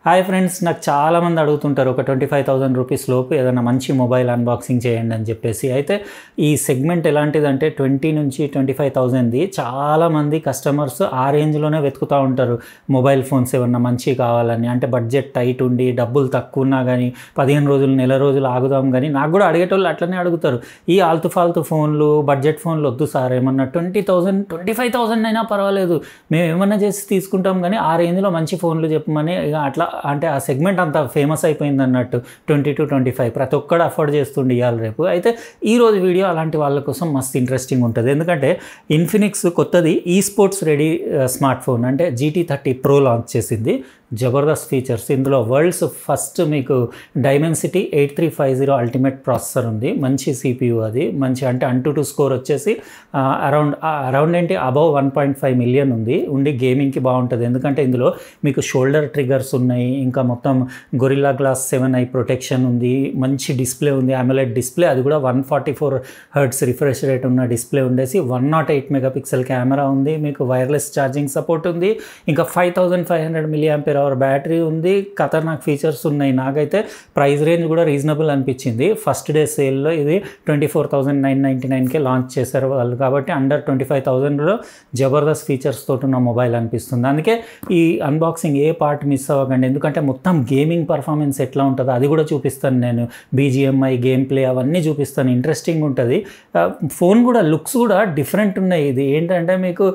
Hi friends, నాకు చాలామంది అడుగుతుంటారు ఒక 25,000 రూపీస్ లోపు ఏదైనా మంచి మొబైల్ అన్బాక్సింగ్ చేయండి అని చెప్పేసి. అయితే ఈ సెగ్మెంట్ ఎలాంటిదంటే 20 నుంచి 25,000ది చాలామంది కస్టమర్స్ ఆ రేంజ్లోనే వెతుకుతూ ఉంటారు. మొబైల్ ఫోన్స్ ఏమన్నా మంచివి కావాలని, అంటే బడ్జెట్ టైట్ ఉండి డబ్బులు తక్కువ ఉన్నా కానీ 15 రోజులు నెల రోజులు ఆగుదాం కానీ. నాకు కూడా అడిగేటోళ్ళు అట్లనే అడుగుతారు, ఈ ఆల్తు ఫాల్తు ఫోన్లు బడ్జెట్ ఫోన్లు వద్దు సార్, ఏమన్నా 20,000 25,000 అయినా పర్వాలేదు, మేము ఏమన్నా చేసి తీసుకుంటాం కానీ ఆ రేంజ్లో మంచి ఫోన్లు చెప్పమని. ఇక అట్లా అంటే ఆ సెగ్మెంట్ అంత ఫేమస్ అయిపోయింది అన్నట్టు. 20 to 25 ప్రతి ఒక్కడు అఫోర్డ్ చేస్తుండే ఇవాళ రేపు. అయితే ఈరోజు వీడియో అలాంటి వాళ్ళ కోసం మస్తు ఇంట్రెస్టింగ్ ఉంటుంది. ఎందుకంటే ఇన్ఫినిక్స్ కొత్తది ఈ స్పోర్ట్స్ రెడీ స్మార్ట్ ఫోన్ అంటే GT30 Pro లాంచ్ చేసింది. జబర్దస్త్ ఫీచర్స్ ఇందులో. వరల్డ్స్ ఫస్ట్ మీకు డైమెన్సిటీ 8350 అల్టిమేట్ ప్రాసెసర్ ఉంది. మంచి CPU, అది మంచి అంటే AnTuTu స్కోర్ వచ్చేసి అరౌండ్ ఏంటి అబవ్ 1.5 మిలియన్ ఉండి గేమింగ్కి బాగుంటుంది. ఎందుకంటే ఇందులో మీకు షోల్డర్ ట్రిగర్స్ ఉన్నాయి, ఇంకా మొత్తం గొరిల్లా గ్లాస్ 7i ప్రొటెక్షన్ ఉంది, మంచి డిస్ప్లే ఉంది, AMOLED డిస్ప్లే, అది కూడా 144 Hz రిఫ్రెష్ రేట్ ఉన్న డిస్ప్లే ఉండేసి 108 మెగాపిక్సెల్ కెమెరా ఉంది, మీకు వైర్లెస్ ఛార్జింగ్ సపోర్ట్ ఉంది, ఇంకా 5500 mAh బ్యాటరీ ఉంది. ఖతర్నాక్ ఫీచర్స్ ఉన్నాయి. నాకైతే ప్రైస్ రేంజ్ కూడా రీజనబుల్ అనిపించింది. ఫస్ట్ డే సేల్లో ఇది 24,999కే లాంచ్ చేశారు వాళ్ళు, కాబట్టి అండర్ 25,000లో జబర్దస్త్ ఫీచర్స్ తోటి ఉన్న మొబైల్ అనిపిస్తుంది. అందుకే ఈ అన్బాక్సింగ్ ఏ పార్ట్ మిస్ అవ్వకండి, ఎందుకంటే మొత్తం గేమింగ్ పర్ఫార్మెన్స్ ఎట్లా ఉంటుందో అది కూడా చూపిస్తాను నేను. BGMI గేమ్ ప్లే అవన్నీ చూపిస్తాను, ఇంట్రెస్టింగ్ ఉంటుంది. ఫోన్ కూడా లుక్స్ కూడా డిఫరెంట్ ఉన్నాయి. ఇది ఏంటంటే మీకు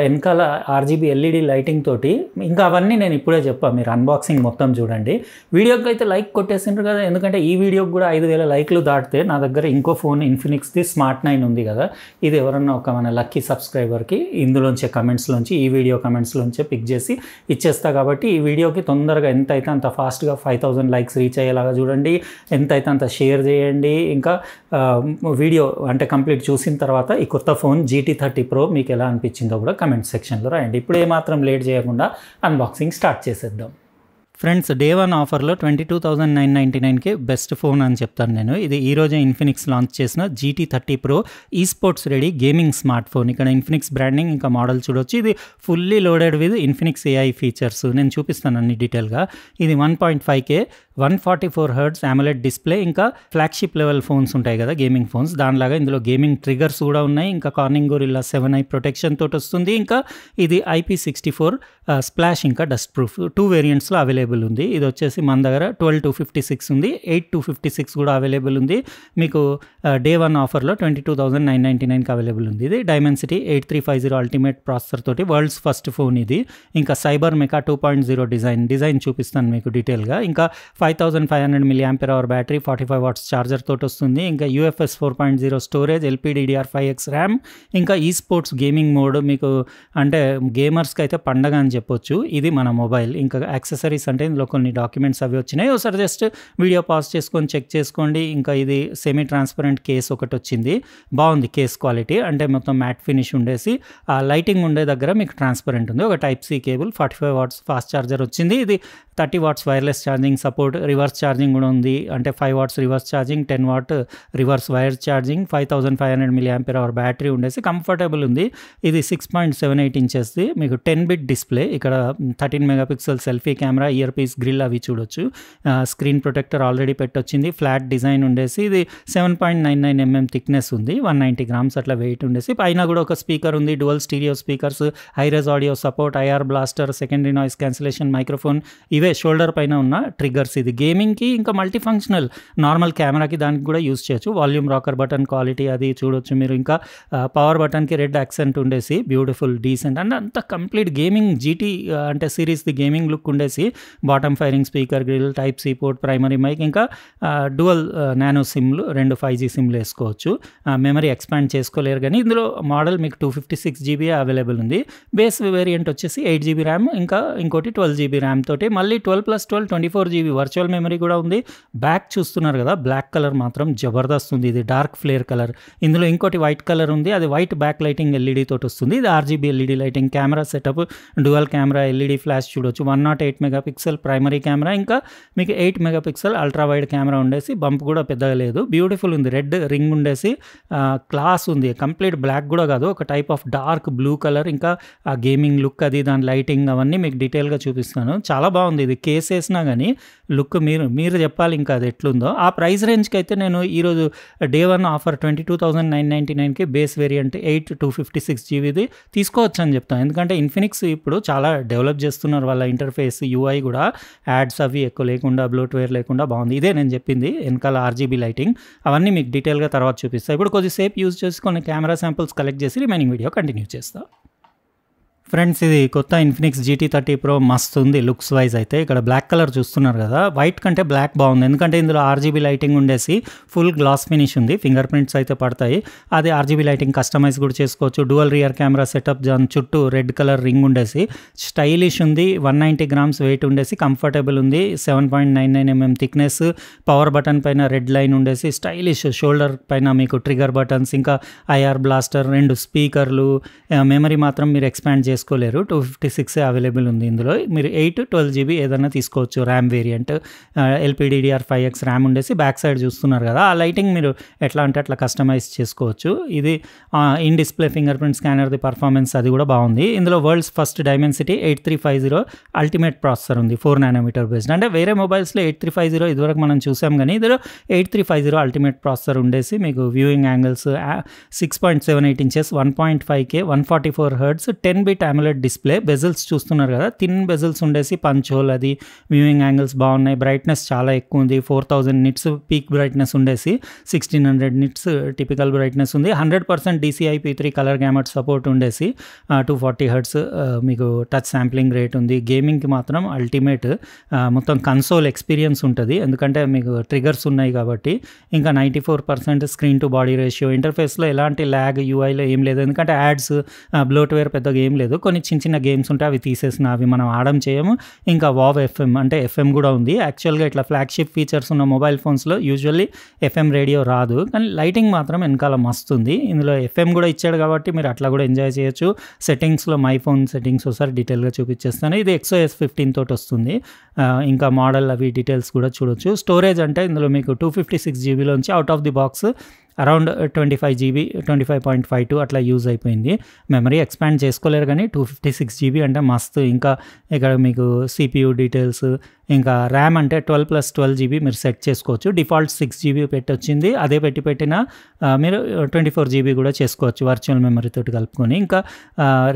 వెనకాల RGB LED లైటింగ్ తోటి, ఇంకా అవన్నీ నేను ఇప్పుడే చెప్పాను, మీరు అన్బాక్సింగ్ మొత్తం చూడండి. వీడియోకి అయితే లైక్ కొట్టేసిండ్రు కదా, ఎందుకంటే ఈ వీడియోకి కూడా 5,000 లైక్లు దాటితే నా దగ్గర ఇంకో ఫోన్ ఇన్ఫినిక్స్ది Smart 9 ఉంది కదా, ఇది ఎవరన్నా ఒక మన లక్కీ సబ్స్క్రైబర్కి ఇందులోంచే కమెంట్స్లోంచి, ఈ వీడియో కమెంట్స్లోంచే పిక్ చేసి ఇచ్చేస్తా. కాబట్టి ఈ వీడియోకి తొందరగా ఎంత అయితే అంత ఫాస్ట్గా 5,000 లైక్స్ రీచ్ అయ్యేలాగా చూడండి, ఎంత అయితే అంత షేర్ చేయండి. ఇంకా వీడియో అంటే కంప్లీట్ చూసిన తర్వాత ఈ కొత్త ఫోన్ GT30 Pro మీకు ఎలా అనిపించిందో కూడా కమెంట్ సెక్షన్లో రాయండి. ఇప్పుడు ఏమాత్రం లేట్ చేయకుండా అన్బాక్సింగ్ స్టార్ట్ చేసేద్దాం. ఫ్రెండ్స్, డే 1 ఆఫర్లో 22,999కే బెస్ట్ ఫోన్ అని చెప్తాను నేను. ఇది ఈరోజే ఇన్ఫినిక్స్ లాంచ్ చేసిన GT30 Pro ఈ sports ready gaming smart phone. ఇక్కడ ఇన్ఫినిక్స్ బ్రాండింగ్ ఇంకా మోడల్ చూడొచ్చు. ఇది fully loaded with Infinix AI features. నేను చూపిస్తాను అన్ని డీటెయిల్గా. ఇది 1.5K 144 Hz AMOLED డిస్ప్లే, ఇంకా ఫ్లాగ్షిప్ లెవెల్ ఫోన్స్ ఉంటాయి కదా గేమింగ్ ఫోన్స్, దానిలాగా ఇందులో గేమింగ్ ట్రిగర్స్ కూడా ఉన్నాయి. ఇంకా కార్నింగ్ గొరిల్లా 7i ప్రొటెక్షన్ తోటి వస్తుంది. ఇంకా ఇది IP64 స్ప్లాష్ ఇంకా డస్ట్ ప్రూఫ్ 2 వేరియంట్స్లో అవైలబుల్ ఉంది. ఇది వచ్చేసి మన దగ్గర 12,256 ఉంది, 8,256 కూడా అవైలబుల్ ఉంది. మీకు డే 1 ఆఫర్లో 22,999కి అవైలబుల్ ఉంది. ఇది డైమెన్సిటీ 8350 అల్టిమేట్ ప్రాసెసర్ తోటి వరల్డ్స్ ఫస్ట్ ఫోన్ ఇది. ఇంకా సైబర్ మెకా 2.0 డిజైన్ చూపిస్తాను మీకు డీటెయిల్గా. ఇంకా 5500 mAh బ్యాటరీ, 45 watts ఛార్జర్ తోటి వస్తుంది. ఇంకా UFS 4.0 స్టోరేజ్, LPDDR5X ర్యామ్, ఇంకా ఈ స్పోర్ట్స్ గేమింగ్ మోడ్. మీకు అంటే గేమర్స్కి అయితే పండగ అని చెప్పొచ్చు. ఇది మన మొబైల్. ఇంకా యాక్సెసరీస్ అంటే ఇందులో కొన్ని డాక్యుమెంట్స్ అవి వచ్చినాయి, ఒకసారి జస్ట్ వీడియో పాజ్ చేసుకొని చెక్ చేసుకోండి. ఇంకా ఇది సెమీ ట్రాన్స్పరెంట్ కేస్ ఒకటి వచ్చింది, బాగుంది కేస్ క్వాలిటీ. అంటే మొత్తం మ్యాట్ ఫినిష్ ఉండేసి ఆ లైటింగ్ ఉండే దగ్గర మీకు ట్రాన్స్పరెంట్ ఉంది. ఒక Type-C cable, 45 watts fast charger వచ్చింది. ఇది 30 watts wireless charging support, reverse charging కూడా ఉంది. అంటే 5 watts reverse charging, 10 watt reverse wire charging, 5500 mAh battery ఉండేసి కంఫర్టబుల్ ఉంది. ఇది 6.78 ఇంచెస్ది మీకు 10-bit డిస్ప్లే. ఇక్కడ 13 megapixel selfie camera, ear piece, grille అవి చూడొచ్చు. స్క్రీన్ ప్రొటెక్టర్ ఆల్రెడీ పెట్టొచ్చింది. ఫ్లాట్ డిజైన్ ఉండేసి ఇది 7.99 mm థిక్నెస్ ఉంది, 190 grams అట్లా వెయిట్ ఉండేసి. పైన కూడా ఒక స్పీకర్ ఉంది, dual stereo speakers, hi res audio support, IR blaster, secondary noise cancellation, microphone, ఇవే షోల్డర్ పైన ఉన్న ట్రిగ్గర్స్. ఇది గేమింగ్కి ఇంకా మల్టీ ఫంక్షనల్, నార్మల్ కెమెరాకి దానికి కూడా యూస్ చేయొచ్చు. వాల్యూమ్ రాకర్ బటన్ క్వాలిటీ అది చూడొచ్చు మీరు. ఇంకా పవర్ బటన్కి రెడ్ యాక్సెంట్ ఉండేసి బ్యూటిఫుల్ డీసెంట్ అంటే అంత కంప్లీట్ గేమింగ్ GT అంటే సిరీస్ది గేమింగ్ లుక్ ఉండేసి. Bottom firing speaker, grill, Type-C port, primary mic, ఇంకా డ్యువల్ నానో సిమ్లు, 2 5G సిమ్లు వేసుకోవచ్చు. మెమరీ ఎక్స్పాండ్ చేసుకోలేరు కానీ ఇందులో మోడల్ మీకు 256 GB అవైలబుల్ ఉంది. బేస్ వేరియంట్ వచ్చేసి 8 GB ర్యామ్, ఇంకా ఇంకోటి 12 GB ర్యామ్ తోటి, మళ్ళీ 12+12 24 GB వర్చువల్ మెమరీ కూడా ఉంది. బ్యాక్ చూస్తున్నారు కదా, బ్లాక్ కలర్ మాత్రం జబర్దస్త్ ఉంది. ఇది డార్క్ ఫ్లేర్ కలర్. ఇందులో ఇంకోటి వైట్ కలర్ ఉంది, అది వైట్ బ్యాక్ లైటింగ్ LED తోటి వస్తుంది. ఇది RGB LED lighting. Camera setup dual camera, LED flash చూడొచ్చు. 108 MP మెగాపిక్సెల్ ప్రైమరీ కెమెరా, ఇంకా మీకు 8 మెగాపిక్సెల్ అల్ట్రా వైడ్ కెమెరా ఉండేసి బంప్ కూడా పెద్దగా లేదు, బ్యూటిఫుల్ ఉంది. రెడ్ రింగ్ ఉండేసి క్లాస్ ఉంది, కంప్లీట్ బ్లాక్ కూడా కాదు, ఒక type of dark blue colour. ఇంకా ఆ గేమింగ్ లుక్ అది దాని లైటింగ్ అవన్నీ మీకు డీటెయిల్గా చూపిస్తాను. చాలా బాగుంది. ఇది కేస్ వేసినా కానీ లుక్ మీరు చెప్పాలి ఇంకా అది ఎట్లుందో. ఆ ప్రైస్ రేంజ్కి అయితే నేను ఈరోజు డే 1 ఆఫర్ 22,999కి బేస్ వేరియంట్ 8 256 జీబీది తీసుకోవచ్చు అని చెప్తాను. ఎందుకంటే ఇన్ఫినిక్స్ ఇప్పుడు చాలా డెవలప్ చేస్తున్నారు, వాళ్ళ ఇంటర్ఫేస్ యూఐ కూడా యాడ్స్ అవి ఎక్కువ లేకుండా బ్లోట్వేర్ లేకుండా బాగుంది. ఇదే నేను చెప్పింది వెనకాల RGB లైటింగ్, అవన్నీ మీకు డీటెయిల్గా తర్వాత చూపిస్తాను. ఇప్పుడు కొద్దిసేపు యూజ్ చేసి కొన్ని కెమెరా శాంపుల్స్ కలెక్ట్ చేసి రిమైనింగ్ వీడియో కంటిన్యూ చేస్తాను. ఫ్రెండ్స్, ఇది కొత్త ఇన్ఫినిక్స్ GT30 Pro మస్తు ఉంది లుక్స్ వైజ్ అయితే. ఇక్కడ బ్లాక్ కలర్ చూస్తున్నారు కదా, వైట్ కంటే బ్లాక్ బాగుంది, ఎందుకంటే ఇందులో RGB లైటింగ్ ఉండేసి ఫుల్ గ్లాస్ ఫినిష్ ఉంది, ఫింగర్ ప్రింట్స్ అయితే పడతాయి. అదే RGB లైటింగ్ కస్టమైజ్ కూడా చేసుకోవచ్చు. డ్యువల్ రియర్ కెమెరా సెటప్, దాని చుట్టూ రెడ్ కలర్ రింగ్ ఉండేసి స్టైలిష్ ఉంది. 190 grams వెయిట్ ఉండేసి కంఫర్టబుల్ ఉంది. 7.99 mm థిక్నెస్, పవర్ బటన్ పైన రెడ్ లైన్ ఉండేసి స్టైలిష్. షోల్డర్ పైన మీకు ట్రిగర్ బటన్స్, ఇంకా IR బ్లాస్టర్, 2 స్పీకర్లు. మెమరీ మాత్రం మీరు ఎక్స్పాండ్ చేసుకోలేరు, 256 అవైలబుల్ ఉంది. ఇందులో మీరు 8 12 GB ఏదైనా తీసుకోవచ్చు. ర్యామ్ వేరియంట్, LPDDR5X ర్యామ్ ఉండేసి బ్యాక్ సైడ్ చూస్తున్నారు కదా, ఆ లైటింగ్ మీరు ఎట్లా అంటే అట్లా కస్టమైజ్ చేసుకోవచ్చు. ఇది ఇన్ డిస్ప్లే ఫింగర్ ప్రింట్ స్కానర్ది పర్ఫార్మెన్స్ అది కూడా బాగుంది. ఇందులో world's first Dimensity 8350 ultimate processor ఉంది, 4 nm బేస్డ్. అంటే వేరే మొబైల్స్లో 8350 ఇదివరకు మనం చూసాం, కానీ ఇందులో 8350 అల్టిమేట్ ప్రాసెసర్ ఉండేసి మీకు viewing angles 6.78 inches 1.5K 144 Hz 10-bit AMOLED display. Bezels చూస్తున్నారు కదా, థిన్ బెజిల్స్ ఉండేసి పంచ్ హోల్, అది వ్యూయింగ్ యాంగిల్స్ బాగున్నాయి. బ్రైట్నెస్ చాలా ఎక్కువ ఉంది, 4000 nits పీక్ బ్రైట్నెస్ ఉండేసి 1600 nits టిపికల్ బ్రైట్నెస్ ఉంది. 100% DCI-P3 కలర్ గ్యామట్ సపోర్ట్ ఉండేసి 240 Hz మీకు టచ్ శాంప్లింగ్ రేట్ ఉంది. గేమింగ్కి మాత్రం అల్టిమేట్, మొత్తం కన్సోల్ ఎక్స్పీరియన్స్ ఉంటుంది, ఎందుకంటే మీకు ట్రిగర్స్ ఉన్నాయి కాబట్టి. ఇంకా 94% స్క్రీన్ టు బాడీ రేషియో. ఇంటర్ఫేస్లో ఎలాంటి ల్యాగ్ యూఐలో ఏం లేదు, ఎందుకంటే యాడ్స్ బ్లోట్వేర్ పెద్దగా ఏం లేదు. కొన్ని చిన్న చిన్న గేమ్స్ ఉంటాయి, అవి తీసేసిన, అవి మనం ఆడడం చేయము. ఇంకా వావ్ FM అంటే FM కూడా ఉంది. యాక్చువల్గా ఇట్లా ఫ్లాగ్షిప్ ఫీచర్స్ ఉన్న మొబైల్ ఫోన్స్లో యూజువల్లీ FM రేడియో రాదు, కానీ లైటింగ్ మాత్రం వెనకాల మస్తు ఉంది. ఇందులో FM కూడా ఇచ్చాడు కాబట్టి మీరు అట్లా కూడా ఎంజాయ్ చేయొచ్చు. సెట్టింగ్స్లో మై ఫోన్ సెట్టింగ్స్ ఒకసారి డీటెయిల్గా చూపించేస్తాను. ఇది XOS 15 తోటి వస్తుంది. ఇంకా మోడల్ అవి డీటెయిల్స్ కూడా చూడొచ్చు. స్టోరేజ్ అంటే ఇందులో మీకు 256 GBలోంచి out of the box around 25 GB 25.52 అట్లా యూజ్ అయిపోయింది. మెమరీ ఎక్స్పాండ్ చేసుకోలేరు, కానీ 256 GB అంటే మస్తు. ఇంకా ఇక్కడ మీకు CPU డీటెయిల్స్, ఇంకా ర్యామ్ అంటే 12+12 GB మీరు సెట్ చేసుకోవచ్చు. డిఫాల్ట్ 6 GB పెట్టి వచ్చింది, అదే పెట్టినా మీరు 24 GB కూడా చేసుకోవచ్చు వర్చువల్ మెమరీతో కలుపుకొని. ఇంకా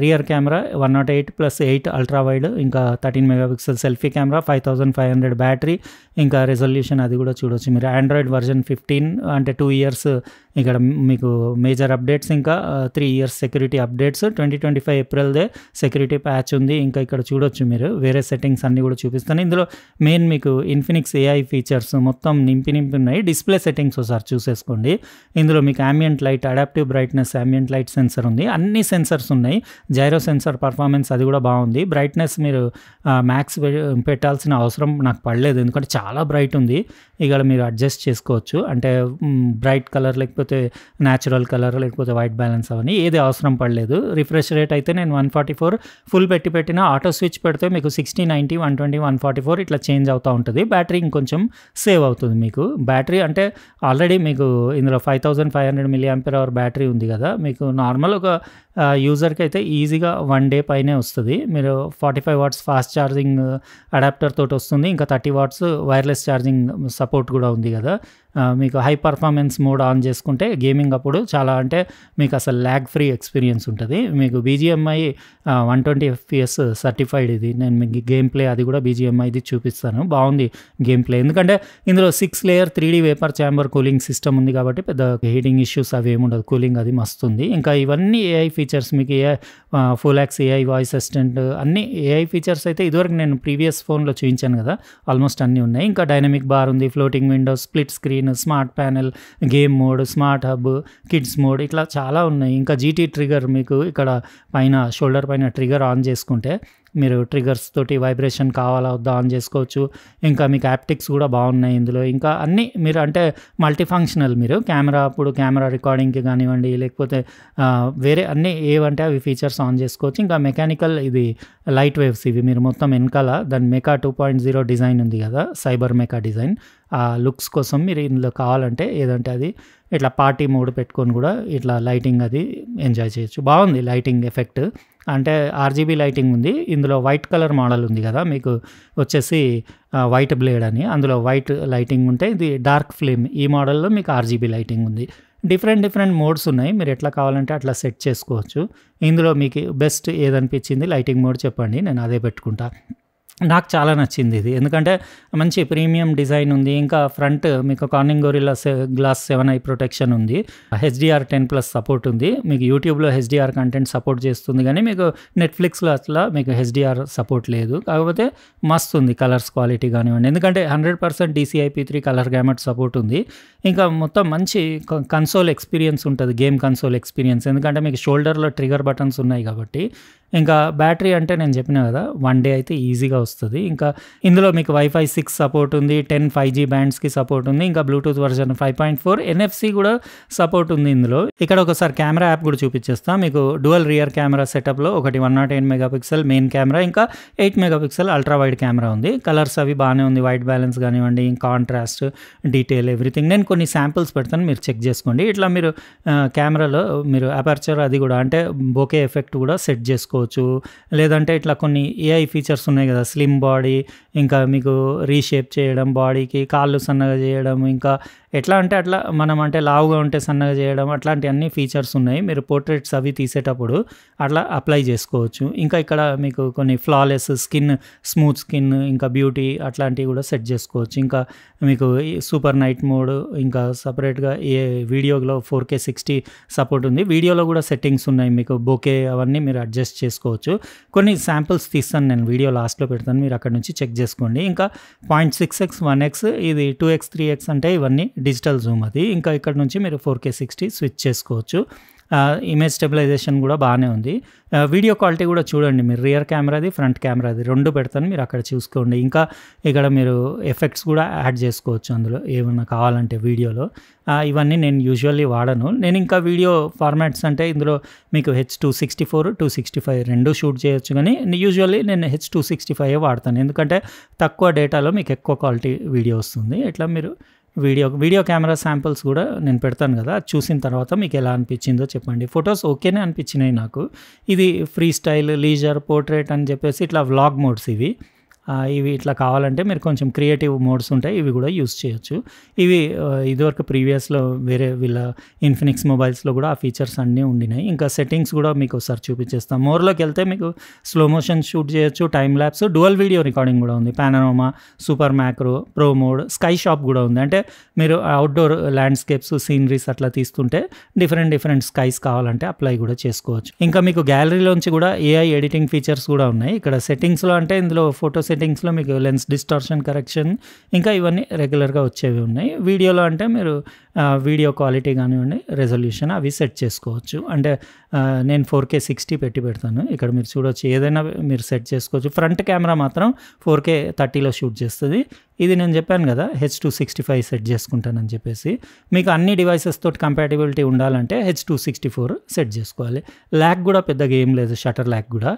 రియర్ కెమెరా 108+8 అల్ట్రా వైడ్, ఇంకా 13 MP సెల్ఫీ కెమెరా, 5500 బ్యాటరీ, ఇంకా రెజల్యూషన్ అది కూడా చూడవచ్చు మీరు. ఆండ్రాయిడ్ వర్జన్ 15 అంటే 2 years ఇక్కడ మీకు మేజర్ అప్డేట్స్, ఇంకా 3 years సెక్యూరిటీ అప్డేట్స్. 2025 ఏప్రిల్దే సెక్యూరిటీ ప్యాచ్ ఉంది. ఇంకా ఇక్కడ చూడొచ్చు మీరు వేరే సెట్టింగ్స్ అన్నీ కూడా చూపిస్తాను. ఇందులో మెయిన్ మీకు ఇన్ఫినిక్స్ AI ఫీచర్స్ మొత్తం నింపి ఉన్నాయి. డిస్ప్లే సెట్టింగ్స్ ఒకసారి చూసేసుకోండి. ఇందులో మీకు ambient light, adaptive brightness, ambient light sensor ఉంది, అన్ని సెన్సర్స్ ఉన్నాయి. జైరో సెన్సర్ పర్ఫార్మెన్స్ అది కూడా బాగుంది. బ్రైట్నెస్ మీరు మ్యాక్స్ పెట్టాల్సిన అవసరం నాకు పడలేదు, ఎందుకంటే చాలా బ్రైట్ ఉంది. ఇక్కడ మీరు అడ్జస్ట్ చేసుకోవచ్చు, అంటే బ్రైట్ కలర్ లేకపోతే న్యాచురల్ కలర్ లేకపోతే వైట్ బ్యాలెన్స్ అవన్నీ ఏది అవసరం పడలేదు. రిఫ్రెష్ రేట్ అయితే నేను 144 ఫుల్ పెట్టినా ఆటో స్విచ్ పెడితే మీకు 60 90 120 144 ఇట్లా చేంజ్ అవుతూ ఉంటుంది. బ్యాటరీ ఇంకొంచెం సేవ్ అవుతుంది మీకు. బ్యాటరీ అంటే ఆల్రెడీ మీకు ఇందులో 5500 mAh బ్యాటరీ ఉంది కదా, మీకు నార్మల్ ఒక యూజర్కి అయితే ఈజీగా 1 day పైనే వస్తుంది. మీరు 45 watts ఫాస్ట్ ఛార్జింగ్ అడాప్టర్ తోటి వస్తుంది, ఇంకా 30 watts వైర్లెస్ ఛార్జింగ్ సపోర్ట్ కూడా ఉంది కదా. మీకు హై పర్ఫార్మెన్స్ మోడ్ ఆన్ చేసుకుంటే గేమింగ్ అప్పుడు చాలా అంటే మీకు అసలు ల్యాగ్ ఫ్రీ ఎక్స్పీరియన్స్ ఉంటుంది. మీకు BGMI 120 FPS సర్టిఫైడ్. ఇది నేను మీకు గేమ్ ప్లే అది కూడా BGMIది చూపిస్తాను, బాగుంది గేమ్ ప్లే. ఎందుకంటే ఇందులో 6 layer 3D vapour chamber cooling system ఉంది కాబట్టి పెద్ద హీటింగ్ ఇష్యూస్ అవి ఏముండదు, కూలింగ్ అది మస్తుంది. ఇంకా ఇవన్నీ AI ఫీచర్స్ మీకు ఫుల్-యాక్స్ AI వాయిస్ అసిస్టెంట్ అన్ని AI ఫీచర్స్ అయితే ఇదివరకు నేను ప్రీవియస్ ఫోన్లో చూపించాను కదా, ఆల్మోస్ట్ అన్నీ ఉన్నాయి. ఇంకా డైనమిక్ బార్ ఉంది, floating Windows, split screen, smart panel, game mode, smart hub, kids mode, ఇట్లా చాలా ఉన్నాయి. ఇంకా GT ట్రిగర్ మీకు ఇక్కడ పైన షోల్డర్ పైన ట్రిగర్ ఆన్ చేసుకుంటే మీరు ట్రిగర్స్ తోటి వైబ్రేషన్ కావాలా వద్దా ఆన్ చేసుకోవచ్చు. ఇంకా మీకు యాప్టిక్స్ కూడా బాగున్నాయి ఇందులో. ఇంకా అన్నీ మీరు అంటే మల్టీ ఫంక్షనల్, మీరు కెమెరా అప్పుడు కెమెరా రికార్డింగ్కి కానివ్వండి, లేకపోతే వేరే అన్నీ ఏవంటే అవి ఫీచర్స్ ఆన్ చేసుకోవచ్చు. ఇంకా మెకానికల్ ఇది లైట్ వేవ్స్ ఇవి మీరు మొత్తం వెనకాల దాని మెకా 2.0 డిజైన్ ఉంది కదా, సైబర్ మెకా డిజైన్, ఆ లుక్స్ కోసం మీరు ఇందులో కావాలంటే ఏదంటే అది ఇట్లా పార్టీ మోడ్ పెట్టుకొని కూడా ఇట్లా లైటింగ్ అది ఎంజాయ్ చేయొచ్చు. బాగుంది లైటింగ్ ఎఫెక్ట్, అంటే RGB లైటింగ్ ఉంది ఇందులో. వైట్ కలర్ మోడల్ ఉంది కదా మీకు వచ్చేసి వైట్ బ్లేడ్ అని, అందులో వైట్ లైటింగ్ ఉంటే ఇది డార్క్ ఫ్లేమ్, ఈ మోడల్లో మీకు RGB లైటింగ్ ఉంది. డిఫరెంట్ మోడ్స్ ఉన్నాయి, మీరు ఎట్లా కావాలంటే అట్లా సెట్ చేసుకోవచ్చు. ఇందులో మీకు బెస్ట్ ఏదనిపించింది లైటింగ్ మోడ్ చెప్పండి, నేను అదే పెట్టుకుంటా. నాకు చాలా నచ్చింది ఇది, ఎందుకంటే మంచి ప్రీమియం డిజైన్ ఉంది. ఇంకా ఫ్రంట్ మీకు Corning gorilla glass 7i protection ఉంది. HDR10+ సపోర్ట్ ఉంది. మీకు యూట్యూబ్లో HDR కంటెంట్ సపోర్ట్ చేస్తుంది, కానీ మీకు నెట్ఫ్లిక్స్లో అట్లా మీకు HDR సపోర్ట్ లేదు. కాకపోతే మస్తు ఉంది కలర్స్ క్వాలిటీ కానివ్వండి, ఎందుకంటే 100% DCI-P3 కలర్ గ్యామెట్ సపోర్ట్ ఉంది. ఇంకా మొత్తం మంచి కన్సోల్ ఎక్స్పీరియన్స్ ఉంటుంది, గేమ్ కన్సోల్ ఎక్స్పీరియన్స్, ఎందుకంటే మీకు షోల్డర్లో ట్రిగర్ బటన్స్ ఉన్నాయి కాబట్టి. ఇంకా బ్యాటరీ అంటే నేను చెప్పినా కదా 1 డే అయితే ఈజీగా వస్తుంది. ఇంకా ఇందులో మీకు Wi-Fi 6 సపోర్ట్ ఉంది, 10 5G బ్యాండ్స్కి సపోర్ట్ ఉంది, ఇంకా బ్లూటూత్ వర్జన్ 5.4, NFC కూడా సపోర్ట్ ఉంది ఇందులో. ఇక్కడ ఒకసారి కెమెరా యాప్ కూడా చూపించేస్తా మీకు. డ్యువల్ రియర్ కెమెరా సెటప్లో ఒకటి 108 మెగాపిక్సెల్ మెయిన్ కెమెరా, ఇంకా 8 మెగాపిక్సెల్ అల్ట్రా వైడ్ కెమెరా ఉంది. కలర్స్ అవి బాగానే ఉంది, వైట్ బ్యాలెన్స్ కానివ్వండి, కాంట్రాస్ట్, డీటెయిల్, ఎవ్రీథింగ్. నేను కొన్ని శాంపిల్స్ పెడతాను, మీరు చెక్ చేసుకోండి. ఇట్లా మీరు కెమెరాలో మీరు అపర్చర్ అది కూడా అంటే బోకే ఎఫెక్ట్ కూడా సెట్ చేసుకోవచ్చు. లేదంటే ఇట్లా కొన్ని AI ఫీచర్స్ ఉన్నాయి కదా, స్లిమ్ బాడీ, ఇంకా మీకు రీషేప్ చేయడం బాడీకి, కాళ్ళు సన్నగా చేయడం, ఇంకా ఎట్లా అంటే అట్లా మనం అంటే లావుగా ఉంటే సన్నగా చేయడం, అట్లాంటి అన్ని ఫీచర్స్ ఉన్నాయి. మీరు పోర్ట్రేట్స్ అవి తీసేటప్పుడు అట్లా అప్లై చేసుకోవచ్చు. ఇంకా ఇక్కడ మీకు కొన్ని ఫ్లాలెస్ స్కిన్, స్మూత్ స్కిన్, ఇంకా బ్యూటీ అట్లాంటివి కూడా సెట్ చేసుకోవచ్చు. ఇంకా మీకు సూపర్ నైట్ మోడ్, ఇంకా సపరేట్గా వీడియోలో 4K 60 సపోర్ట్ ఉంది. వీడియోలో కూడా సెట్టింగ్స్ ఉన్నాయి మీకు, బోకే అవన్నీ మీరు అడ్జస్ట్ చేసుకోవచ్చు. కొన్ని శాంపిల్స్ తీస్తాను నేను, వీడియో లాస్ట్లో పెడతాను, మీరు అక్కడ నుంచి చెక్ చేసుకోండి. ఇంకా 0.6x 1x, ఇది 2x 3x అంటే ఇవన్నీ డిజిటల్ జూమ్ అది. ఇంకా ఇక్కడ నుంచి మీరు 4K 60 స్విచ్ చేసుకోవచ్చు. ఇమేజ్ స్టెబిలైజేషన్ కూడా బాగానే ఉంది. వీడియో క్వాలిటీ కూడా చూడండి మీరు, రియర్ కెమెరాది ఫ్రంట్ కెమెరాది రెండు పెడతాను, మీరు అక్కడ చూసుకోండి. ఇంకా ఇక్కడ మీరు ఎఫెక్ట్స్ కూడా యాడ్ చేసుకోవచ్చు అందులో ఏమన్నా కావాలంటే వీడియోలో. ఇవన్నీ నేను యూజువల్లీ వాడను. నేను ఇంకా వీడియో ఫార్మాట్స్ అంటే ఇందులో మీకు H264 265 రెండు షూట్ చేయొచ్చు, కానీ యూజువల్లీ నేను H265 వాడతాను, ఎందుకంటే తక్కువ డేటాలో మీకు ఎక్కువ క్వాలిటీ వీడియో వస్తుంది. ఇట్లా మీరు వీడియో కెమెరా శాంపిల్స్ కూడా నేను పెడతాను కదా, చూసిన తర్వాత మీకు ఎలా అనిపించిందో చెప్పండి. ఫొటోస్ ఓకేనే అనిపించినాయి నాకు. ఇది ఫ్రీ స్టైల్, లీజర్, పోర్ట్రేట్ అని చెప్పేసి ఇట్లా వ్లాగ్ మోడ్స్ ఇవి. ఇవి ఇట్లా కావాలంటే మీరు కొంచెం క్రియేటివ్ మోడ్స్ ఉంటాయి, ఇవి కూడా యూస్ చేయొచ్చు. ఇవి ఇదివరకు ప్రీవియస్లో వేరే వీళ్ళ ఇన్ఫినిక్స్ మొబైల్స్లో కూడా ఆ ఫీచర్స్ అన్నీ ఉండినాయి. ఇంకా సెట్టింగ్స్ కూడా మీకు ఒకసారి చూపించేస్తాం. మోర్లోకి వెళ్తే మీకు స్లో మోషన్ షూట్ చేయొచ్చు, time lapse, dual video recording కూడా ఉంది, panorama, super macro, pro mode, sky shop కూడా ఉంది. అంటే మీరు అవుట్డోర్ ల్యాండ్స్కేప్స్, సీనరీస్ అట్లా తీస్తుంటే డిఫరెంట్ స్కైస్ కావాలంటే అప్లై కూడా చేసుకోవచ్చు. ఇంకా మీకు గ్యాలరీలోంచి కూడా AI ఎడిటింగ్ ఫీచర్స్ కూడా ఉన్నాయి. ఇక్కడ సెట్టింగ్స్లో అంటే ఇందులో ఫోటో సెట్టింగ్స్లో మీకు లెన్స్ డిస్టార్షన్ కరెక్షన్, ఇంకా ఇవన్నీ రెగ్యులర్గా వచ్చేవి ఉన్నాయి. వీడియోలో అంటే మీరు వీడియో క్వాలిటీ కానివ్వండి, రెజల్యూషన్ అవి సెట్ చేసుకోవచ్చు. అంటే నేను 4K 60 పెడతాను, ఇక్కడ మీరు చూడవచ్చు, ఏదైనా మీరు సెట్ చేసుకోవచ్చు. ఫ్రంట్ కెమెరా మాత్రం 4K 30లో షూట్ చేస్తుంది. ఇది నేను చెప్పాను కదా H265 సెట్ చేసుకుంటానని చెప్పేసి. మీకు అన్ని డివైసెస్ తోటి కంపాటిబిలిటీ ఉండాలంటే H264 సెట్ చేసుకోవాలి. ల్యాగ్ కూడా పెద్దగా ఏం లేదు, షటర్ ల్యాగ్ కూడా.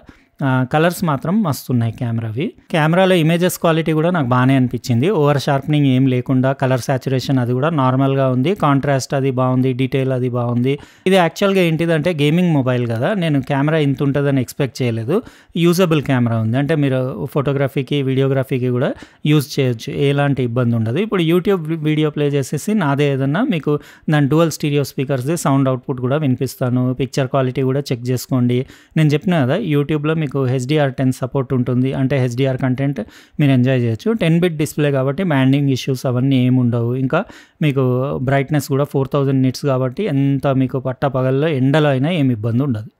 కలర్స్ మాత్రం మస్తు ఉన్నాయి కెమెరావి. కెమెరాలో ఇమేజెస్ క్వాలిటీ కూడా నాకు బాగానే అనిపించింది, ఓవర్ షార్ప్నింగ్ ఏం లేకుండా, కలర్ సాచురేషన్ అది కూడా నార్మల్గా ఉంది, కాంట్రాస్ట్ అది బాగుంది, డీటెయిల్ అది బాగుంది. ఇది యాక్చువల్గా ఏంటిదంటే గేమింగ్ మొబైల్ కదా, నేను కెమెరా ఇంత ఉంటుందని ఎక్స్పెక్ట్ చేయలేదు. యూజబుల్ కెమెరా ఉంది, అంటే మీరు ఫోటోగ్రఫీకి, వీడియోగ్రఫీకి కూడా యూజ్ చేయొచ్చు, ఎలాంటి ఇబ్బంది ఉండదు. ఇప్పుడు యూట్యూబ్ వీడియో ప్లే చేసేసి నాదే ఏదన్నా మీకు దాని డ్యువల్ స్టీరియో స్పీకర్స్ది సౌండ్ అవుట్పుట్ కూడా వినిపిస్తాను. పిక్చర్ క్వాలిటీ కూడా చెక్ చేసుకోండి. నేను చెప్పిన కదా యూట్యూబ్లో మీకు HDR10 సపోర్ట్ ఉంటుంది, అంటే HDR కంటెంట్ మీరు ఎంజాయ్ చేయొచ్చు. 10-bit డిస్ప్లే కాబట్టి బ్యాండింగ్ ఇష్యూస్ అవన్నీ ఏమి ఉండవు. ఇంకా మీకు బ్రైట్నెస్ కూడా 4000 నిట్స్ కాబట్టి ఎంత మీకు పట్ట పగల్లో ఎండలో అయినా ఏమి ఇబ్బంది ఉండదు.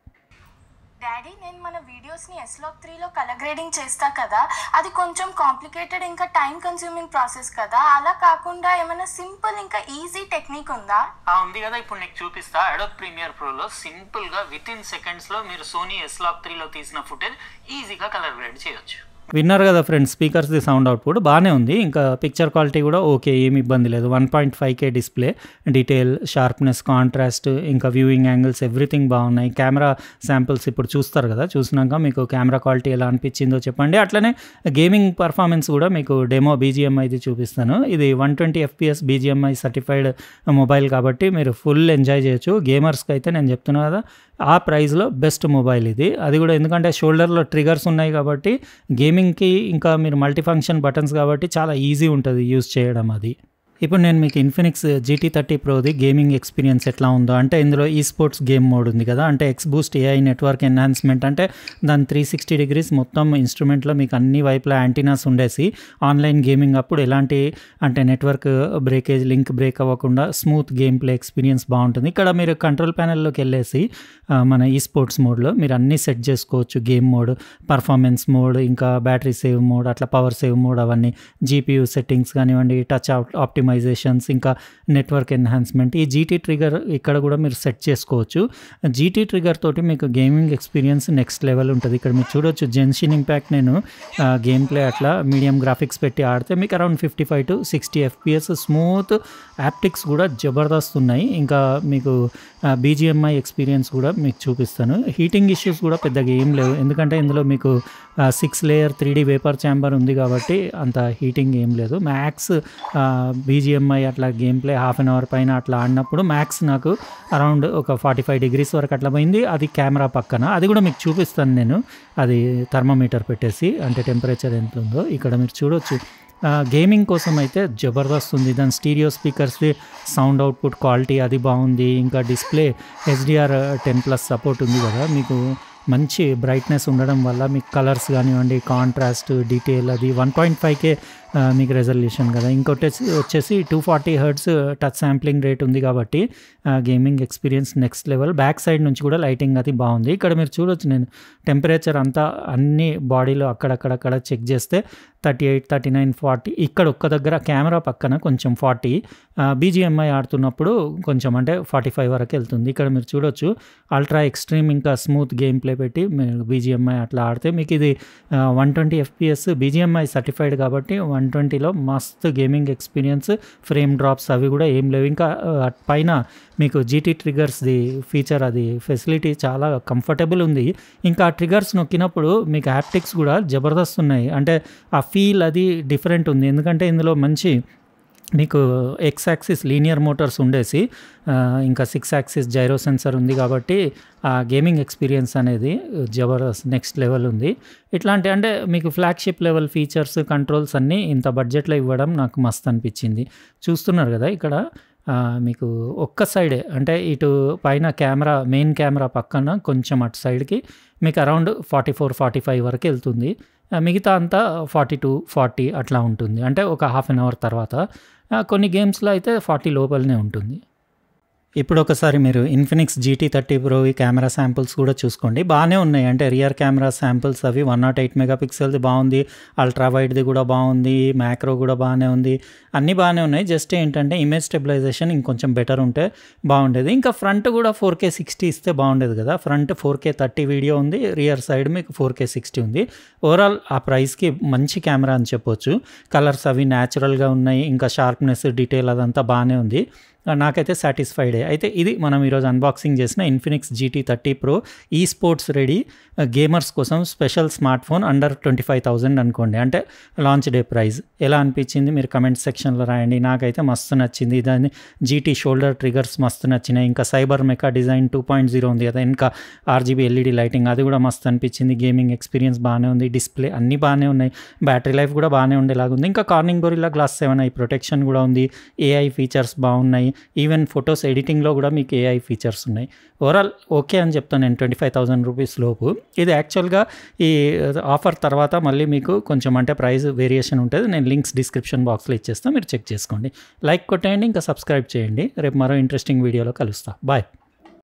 డాడీ, నేను మన వీడియోస్ని S-Log 3లో కలర్ గ్రేడింగ్ చేస్తా కదా, అది కొంచెం కాంప్లికేటెడ్ ఇంకా టైం కన్స్యూమింగ్ ప్రాసెస్ కదా. అలా కాకుండా ఏమైనా సింపుల్ ఇంకా ఈజీ టెక్నిక్ ఉందా? ఉంది కదా, ఇప్పుడు నీకు చూపిస్తా. అడోబ్ ప్రీమియర్ ప్రోలో సింపుల్గా విత్ ఇన్ సెకండ్స్లో మీరు సోనీ S-Log3లో తీసిన ఫుటేజ్ ఈజీగా కలర్ గ్రేడ్ చేయొచ్చు. విన్నారు కదా ఫ్రెండ్స్, స్పీకర్స్ది సౌండ్ అవుట్పుట్ బాగానే ఉంది. ఇంకా పిక్చర్ క్వాలిటీ కూడా ఓకే, ఏమి ఇబ్బంది లేదు. 1.5K display, detail, sharpness, contrast, ఇంకా వ్యూయింగ్ యాంగిల్స్ ఎవ్రీథింగ్ బాగున్నాయి. కెమెరా శాంపిల్స్ ఇప్పుడు చూస్తారు కదా, చూసినాక మీకు కెమెరా క్వాలిటీ ఎలా అనిపించిందో చెప్పండి. అట్లనే గేమింగ్ పర్ఫార్మెన్స్ కూడా మీకు డెమో BGMIది చూపిస్తాను. ఇది 120 FPS BGMI సర్టిఫైడ్ మొబైల్ కాబట్టి మీరు ఫుల్ ఎంజాయ్ చేయొచ్చు. గేమర్స్కి అయితే నేను చెప్తున్నా కదా, ఆ ప్రైస్లో బెస్ట్ మొబైల్ ఇది. అది కూడా ఎందుకంటే షోల్డర్లో ట్రిగర్స్ ఉన్నాయి కాబట్టి గేమింగ్కి, ఇంకా మీరు మల్టీ ఫంక్షన్ బటన్స్ కాబట్టి చాలా ఈజీ ఉంటుంది యూజ్ చేయడం. అది ఇప్పుడు నేను మీకు ఇన్ఫినిక్స్ GT30 Proది గేమింగ్ ఎక్స్పీరియన్స్ ఎట్లా ఉందో అంటే, ఇందులో ఈ స్పోర్ట్స్ గేమ్ మోడ్ ఉంది కదా, అంటే XBoost AI నెట్వర్క్ ఎన్హాన్స్మెంట్, అంటే దాని 360 degrees మొత్తం ఇన్స్ట్రుమెంట్లో మీకు అన్ని వైపులా యాంటీనాస్ ఉండేసి ఆన్లైన్ గేమింగ్ అప్పుడు ఎలాంటి అంటే నెట్వర్క్ బ్రేకేజ్, లింక్ బ్రేక్ అవ్వకుండా స్మూత్ గేమ్ ప్లే ఎక్స్పీరియన్స్ బాగుంటుంది. ఇక్కడ మీరు కంట్రోల్ ప్యానెల్లోకి వెళ్ళేసి మన ఈ స్పోర్ట్స్ మోడ్లో మీరు అన్నీ సెట్ చేసుకోవచ్చు. గేమ్ మోడ్, పర్ఫార్మెన్స్ మోడ్, ఇంకా బ్యాటరీ సేవ్ మోడ్, అట్లా పవర్ సేవ్ మోడ్, అవన్నీ GPU సెట్టింగ్స్ కానివ్వండి, టచ్ ఆప్టిమైజేషన్స్, ఇంకా నెట్వర్క్ ఎన్హాన్స్మెంట్. ఈ GT ట్రిగర్ ఇక్కడ కూడా మీరు సెట్ చేసుకోవచ్చు. GT ట్రిగర్ తోటి మీకు గేమింగ్ ఎక్స్పీరియన్స్ నెక్స్ట్ లెవెల్ ఉంటుంది. ఇక్కడ మీరు చూడొచ్చు, జెన్షిన్ ఇంపాక్ట్ నేను గేమ్ ప్లే అట్లా మీడియం గ్రాఫిక్స్ పెట్టి ఆడితే మీకు అరౌండ్ 55 to 60 FPS స్మూత్, యాప్టిక్స్ కూడా జబర్దస్త్ ఉన్నాయి. ఇంకా మీకు BGMI ఎక్స్పీరియన్స్ కూడా మీకు చూపిస్తాను. హీటింగ్ ఇష్యూస్ కూడా పెద్దగా ఏం లేవు, ఎందుకంటే ఇందులో మీకు 6 లేయర్ 3D వేపర్ ఛాంబర్ ఉంది కాబట్టి అంత హీటింగ్ ఏం లేదు. మ్యాక్స్ BGMI అట్లా game play half an hour పైన అట్లా ఆడినప్పుడు మ్యాక్స్ నాకు అరౌండ్ ఒక 45 degrees వరకు అట్లా పోయింది. అది కెమెరా పక్కన, అది కూడా మీకు చూపిస్తాను నేను. అది థర్మోమీటర్ పెట్టేసి అంటే టెంపరేచర్ ఎంత ఉందో ఇక్కడ మీరు చూడొచ్చు. గేమింగ్ కోసం అయితే జబర్దస్త్ ఉంది. దాని స్టీరియో స్పీకర్స్ది సౌండ్ అవుట్పుట్ క్వాలిటీ అది బాగుంది. ఇంకా డిస్ప్లే HDR10+ సపోర్ట్ ఉంది కదా, మీకు మంచి బ్రైట్నెస్ ఉండడం వల్ల మీకు కలర్స్ కానివ్వండి, కాంట్రాస్ట్, డీటెయిల్, అది 1.5K మీకు రెజల్యూషన్ కదా. ఇంకోటి వచ్చేసి 240 Hz టచ్ శాంప్లింగ్ రేట్ ఉంది కాబట్టి gaming experience next level. Back side నుంచి కూడా లైటింగ్ అది బాగుంది. ఇక్కడ మీరు చూడొచ్చు, నేను టెంపరేచర్ అంతా అన్ని బాడీలో అక్కడక్కడక్కడ చెక్ చేస్తే 38, 39, 40, ఇక్కడ ఒక్క దగ్గర కెమెరా పక్కన కొంచెం 40, BGMI ఆడుతున్నప్పుడు కొంచెం అంటే 45 వరకు వెళ్తుంది. ఇక్కడ మీరు చూడొచ్చు, అల్ట్రా ఎక్స్ట్రీమ్ ఇంకా స్మూత్ గేమ్ ప్లే పెట్టి BGMI అట్లా ఆడితే మీకు ఇది 120 FPS BGMI సర్టిఫైడ్ కాబట్టి 120లో మస్తు గేమింగ్ ఎక్స్పీరియన్స్. ఫ్రేమ్ డ్రాప్స్ అవి కూడా ఏం లేవు. ఇంకా పైన మీకు GT ట్రిగర్స్ది ఫీచర్, అది ఫెసిలిటీ చాలా కంఫర్టబుల్ ఉంది. ఇంకా ఆ ట్రిగర్స్ నొక్కినప్పుడు మీకు హ్యాప్టిక్స్ కూడా జబర్దస్త్ ఉన్నాయి. అంటే ఆ ఫీల్ అది డిఫరెంట్ ఉంది, ఎందుకంటే ఇందులో మంచి మీకు X యాక్సిస్ లీనియర్ మోటార్స్ ఉండేసి ఇంకా 6 యాక్సిస్ జైరో సెన్సర్ ఉంది కాబట్టి ఆ గేమింగ్ ఎక్స్పీరియన్స్ అనేది జబర్దస్త్ నెక్స్ట్ లెవెల్ ఉంది. ఇట్లాంటి అంటే మీకు ఫ్లాగ్షిప్ లెవెల్ ఫీచర్స్, కంట్రోల్స్ అన్నీ ఇంత బడ్జెట్లో ఇవ్వడం నాకు మస్తు అనిపించింది. చూస్తున్నారు కదా, ఇక్కడ మీకు ఒక్క సైడే అంటే ఇటు పైన కెమెరా, మెయిన్ కెమెరా పక్కన కొంచెం అటు సైడ్కి మీకు అరౌండ్ 44, 45 వరకు వెళ్తుంది. మిగతా అంతా 42, 40 అట్లా ఉంటుంది. అంటే ఒక హాఫ్ అన్ అవర్ తర్వాత. కొన్ని గేమ్స్లో అయితే 40 లోపలనే ఉంటుంది. ఇప్పుడు ఒకసారి మీరు Infinix GT30 Pro camera samples కూడా చూసుకోండి, బాగానే ఉన్నాయి. అంటే రియర్ కెమెరా శాంపుల్స్ అవి 108 మెగాపిక్సెల్ది బాగుంది, అల్ట్రా వైడ్ది కూడా బాగుంది, మ్యాక్రో కూడా బాగానే ఉంది, అన్నీ బాగానే ఉన్నాయి. జస్ట్ ఏంటంటే ఇమేజ్ స్టెబిలైజేషన్ ఇంకొంచెం బెటర్ ఉంటే బాగుండేది. ఇంకా ఫ్రంట్ కూడా 4K 60 ఇస్తే బాగుండేది కదా. ఫ్రంట్ 4K 30 వీడియో ఉంది, రియర్ సైడ్ మీకు 4K 60 ఉంది. ఓవరాల్ ఆ ప్రైస్కి మంచి కెమెరా అని చెప్పొచ్చు. కలర్స్ అవి న్యాచురల్గా ఉన్నాయి, ఇంకా షార్ప్నెస్, డీటెయిల్ అదంతా బాగానే ఉంది. నాకైతే సాటిస్ఫైడే. అయితే ఇది మనం ఈరోజు అన్బాక్సింగ్ చేసిన ఇన్ఫినిక్స్ GT30 Pro ఈ స్పోర్ట్స్ రెడీ గేమర్స్ కోసం స్పెషల్ స్మార్ట్ ఫోన్ అండర్ 25,000 అనుకోండి, అంటే లాంచ్ డే ప్రైస్. ఎలా అనిపించింది మీరు కమెంట్ సెక్షన్లో రాయండి. నాకైతే మస్తు నచ్చింది. దాన్ని GT షోల్డర్ ట్రిగర్స్ మస్తు నచ్చినాయి. ఇంకా సైబర్ మెకా డిజైన్ 2.0 ఉంది కదా, ఇంకా RGB LED లైటింగ్ అది కూడా మస్తు అనిపించింది. గేమింగ్ ఎక్స్పీరియన్స్ బాగానే ఉంది, డిస్ప్లే అన్నీ బాగానే ఉన్నాయి, బ్యాటరీ లైఫ్ కూడా బాగానే ఉండేలాగా ఉంది. ఇంకా Corning gorilla glass 7i protection కూడా ఉంది, AI ఫీచర్స్ బాగున్నాయి. ఈవెన్ ఫొటోస్ ఎడిటింగ్లో కూడా మీకు AI ఫీచర్స్ ఉన్నాయి. ఓవరాల్ ఓకే అని చెప్తాను నేను 25,000 రూపీస్ లోపు. ఇది యాక్చువల్గా ఈ ఆఫర్ తర్వాత మళ్ళీ మీకు కొంచెం అంటే ప్రైస్ వేరియేషన్ ఉంటుంది. నేను లింక్స్ డిస్క్రిప్షన్ బాక్స్లో ఇచ్చేస్తాను, మీరు చెక్ చేసుకోండి. లైక్ కొట్టేయండి, ఇంకా సబ్స్క్రైబ్ చేయండి. రేపు మరో ఇంట్రెస్టింగ్ వీడియోలో కలుస్తా. బాయ్.